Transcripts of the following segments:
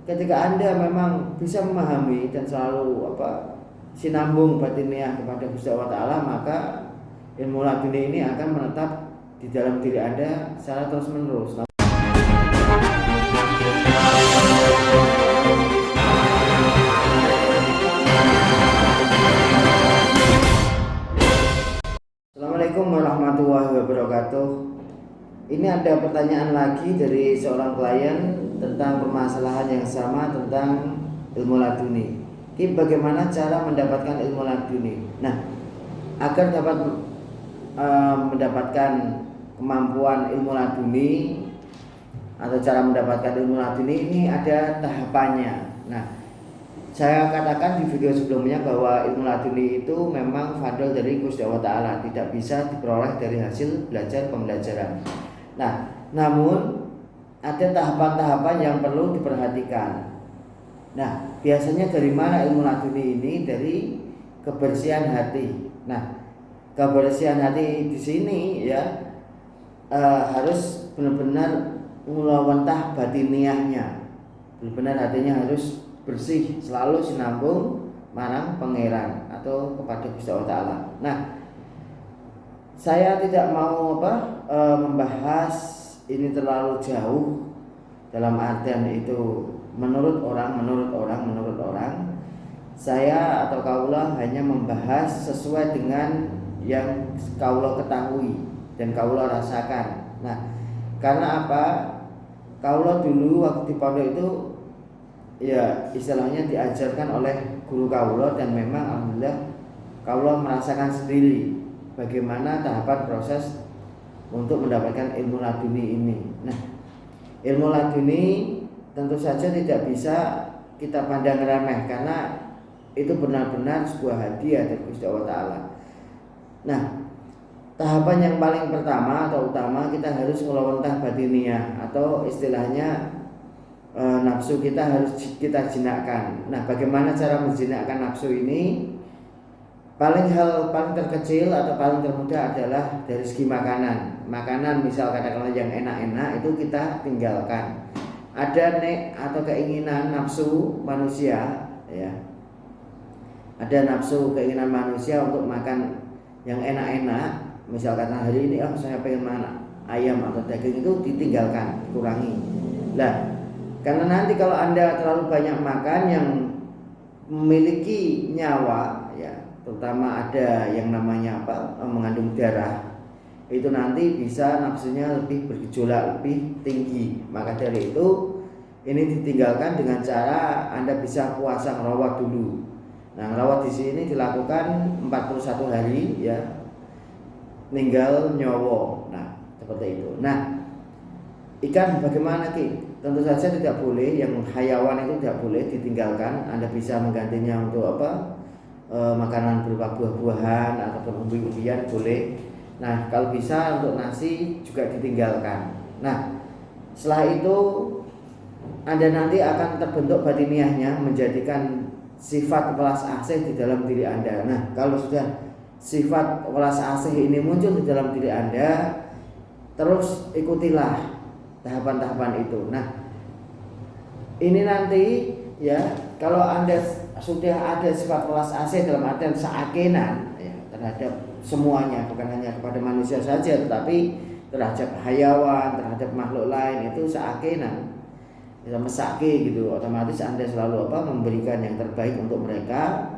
ketika Anda memang bisa memahami dan selalu sinambung batiniah kepada Gusti Allah Ta'ala, maka ilmu laduni ini akan menetap di dalam diri Anda secara terus menerus. Assalamualaikum warahmatullahi wabarakatuh. Ini ada pertanyaan lagi dari seorang klien tentang permasalahan yang sama tentang ilmu laduni. Bagaimana cara mendapatkan ilmu laduni? Nah, agar dapat mendapatkan kemampuan ilmu laduni atau cara mendapatkan ilmu laduni ini ada tahapannya. Nah, saya katakan di video sebelumnya bahwa ilmu laduni itu memang fadl dari Gusti Allah Ta'ala, tidak bisa diperoleh dari hasil belajar pembelajaran. Nah, namun ada tahapan-tahapan yang perlu diperhatikan. Nah, biasanya dari mana ilmu laduni ini? Dari kebersihan hati. Nah, kebersihan hati di sini ya harus benar-benar mulawantah batiniahnya, benar-benar hatinya harus bersih, selalu sinambung marang pangeran atau kepada Gusti Allah Ta'ala. Nah, saya tidak mau membahas ini terlalu jauh, dalam artian itu menurut orang. Saya atau kaula hanya membahas sesuai dengan yang kaula ketahui dan kaula rasakan. Nah, karena apa? Kaula dulu waktu di pondok itu ya istilahnya diajarkan oleh guru kaula, dan memang alhamdulillah kaula merasakan sendiri bagaimana tahapan proses untuk mendapatkan ilmu laduni ini. Nah, ilmu laduni tentu saja tidak bisa kita pandang remeh, karena itu benar-benar sebuah hadiah dari Gusti Allah Ta'ala. Nah, tahapan yang paling pertama atau utama, kita harus melawantah batiniah atau istilahnya nafsu kita harus kita jinakkan. Nah, bagaimana cara menjinakkan nafsu ini? Paling terkecil atau paling termudah adalah dari segi makanan. Makanan misal katakanlah yang enak-enak itu kita tinggalkan. Ada atau keinginan nafsu manusia ya. Ada nafsu keinginan manusia untuk makan yang enak-enak. Misal katakanlah hari ini saya pengen makan ayam atau daging, itu ditinggalkan, dikurangi. Nah, karena nanti kalau Anda terlalu banyak makan yang memiliki nyawa ya, terutama ada yang namanya mengandung darah, itu nanti bisa nafsunya lebih bergejolak, lebih tinggi. Maka dari itu ini ditinggalkan dengan cara Anda bisa puasa ngerawat dulu. Nah, ngerawat di sini dilakukan 41 hari ya, ninggal nyowo. Nah, seperti itu. Nah, ikan bagaimana Tentu saja tidak boleh, yang hayawan itu tidak boleh ditinggalkan. Anda bisa menggantinya untuk makanan berupa buah-buahan ataupun umbi-umbian boleh. Nah, kalau bisa untuk nasi juga ditinggalkan. Nah, setelah itu Anda nanti akan terbentuk batiniahnya, menjadikan sifat welas asih di dalam diri Anda. Nah, kalau sudah sifat welas asih ini muncul di dalam diri Anda, terus ikutilah tahapan-tahapan itu. Nah, ini nanti ya, kalau Anda sudah ada sifat welas asih dalam artian seakenan ya, terhadap semuanya, bukan hanya kepada manusia saja, tetapi terhadap hayawan, terhadap makhluk lain, itu seakenan ya, mesake gitu, otomatis Anda selalu memberikan yang terbaik untuk mereka.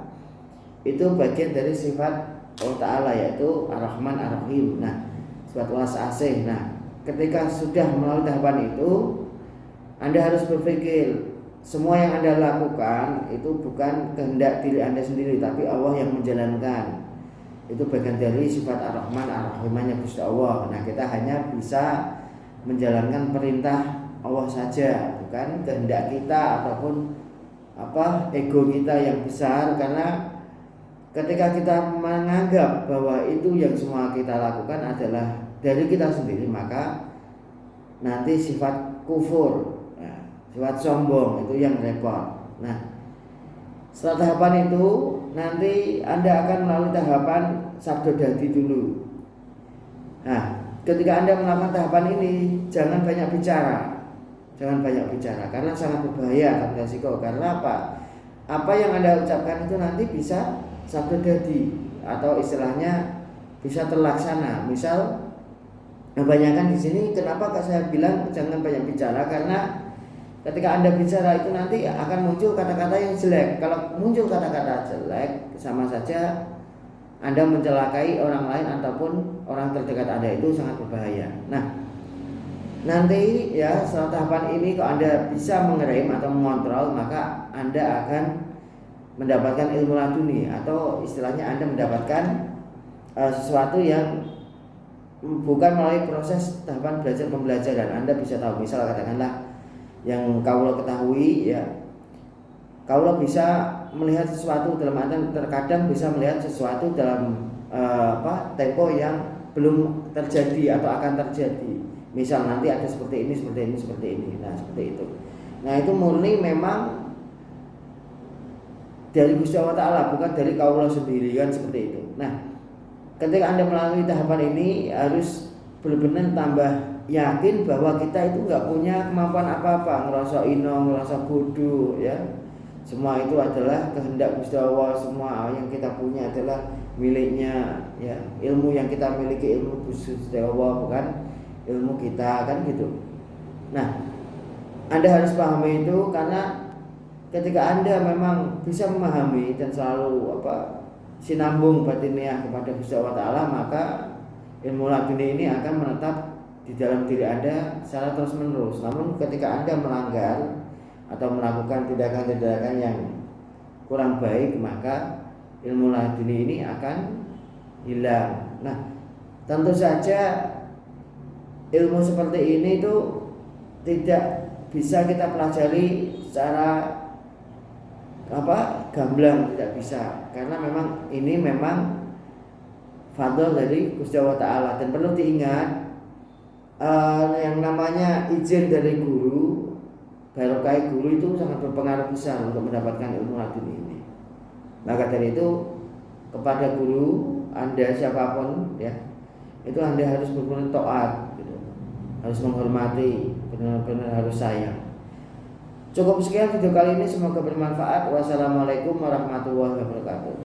Itu bagian dari sifat Allah Ta'ala, yaitu Ar-Rahman Ar-Rahim. Nah, sifat welas asih. Nah, ketika sudah melalui tahapan itu, Anda harus berpikir semua yang Anda lakukan itu bukan kehendak diri Anda sendiri, tapi Allah yang menjalankan. Itu bagian dari sifat Ar-Rahman Ar-Rahimnya Gusti Allah. Nah, kita hanya bisa menjalankan perintah Allah saja, bukan kehendak kita ataupun ego kita yang besar. Karena ketika kita menganggap bahwa itu yang semua kita lakukan adalah dari kita sendiri, maka nanti sifat kufur ya, sifat sombong itu yang repot. Nah, setelah tahapan itu nanti Anda akan melalui tahapan sabda dadi dulu. Nah, ketika Anda melakukan tahapan ini, jangan banyak bicara. jangan banyak bicara karena sangat berbahaya, akan beresiko. Karena apa? Apa yang Anda ucapkan itu nanti bisa sabda dadi atau istilahnya bisa terlaksana. Misal, kebanyakan di sini kenapa saya bilang jangan banyak bicara, karena ketika Anda bicara itu nanti akan muncul kata-kata yang jelek. Kalau muncul kata-kata jelek, sama saja Anda mencelakai orang lain ataupun orang terdekat Anda, itu sangat berbahaya. Nah, nanti ya setelah tahapan ini kalau Anda bisa mengerem atau mengontrol, maka Anda akan mendapatkan ilmu laduni, atau istilahnya Anda mendapatkan sesuatu yang bukan melalui proses tahapan belajar pembelajaran. Anda bisa tahu, misal katakanlah yang kaulo ketahui ya, kaulo bisa melihat sesuatu dalam artian terkadang bisa melihat sesuatu dalam tempo yang belum terjadi atau akan terjadi. Misal nanti ada seperti ini, seperti ini, seperti ini. Nah, seperti itu. Nah, itu murni memang dari Gusti Allah Ta'ala, bukan dari kaulo sendiri, kan seperti itu. Nah, ketika Anda melalui tahapan ini harus benar-benar tambah yakin bahwa kita itu nggak punya kemampuan apa-apa, ngerasa ino, ngerasa bodoh ya. Semua itu adalah kehendak Gusti Allah, semua yang kita punya adalah miliknya ya. Ilmu yang kita miliki ilmu Gusti Allah, bukan ilmu kita, kan gitu. Nah, Anda harus pahami itu, karena ketika Anda memang bisa memahami dan selalu sinambung batiniah kepada Gusti Allah Ta'ala, maka ilmu laduni ini akan menetap di dalam diri Anda secara terus menerus. Namun ketika Anda melanggar atau melakukan tindakan-tindakan yang kurang baik, maka ilmu laduni ini akan hilang. Nah, tentu saja ilmu seperti ini itu tidak bisa kita pelajari secara gamblang, tidak bisa, karena memang ini memang fadl dari Gusti Allah Ta'ala. Dan perlu diingat, yang namanya izin dari guru, barokah guru itu sangat berpengaruh besar untuk mendapatkan ilmu laduni ini. Maka dari itu, kepada guru Anda siapapun ya, itu Anda harus benar-benar taat gitu. Harus menghormati, benar-benar harus sayang. Cukup sekian video kali ini, semoga bermanfaat. Wassalamualaikum warahmatullahi wabarakatuh.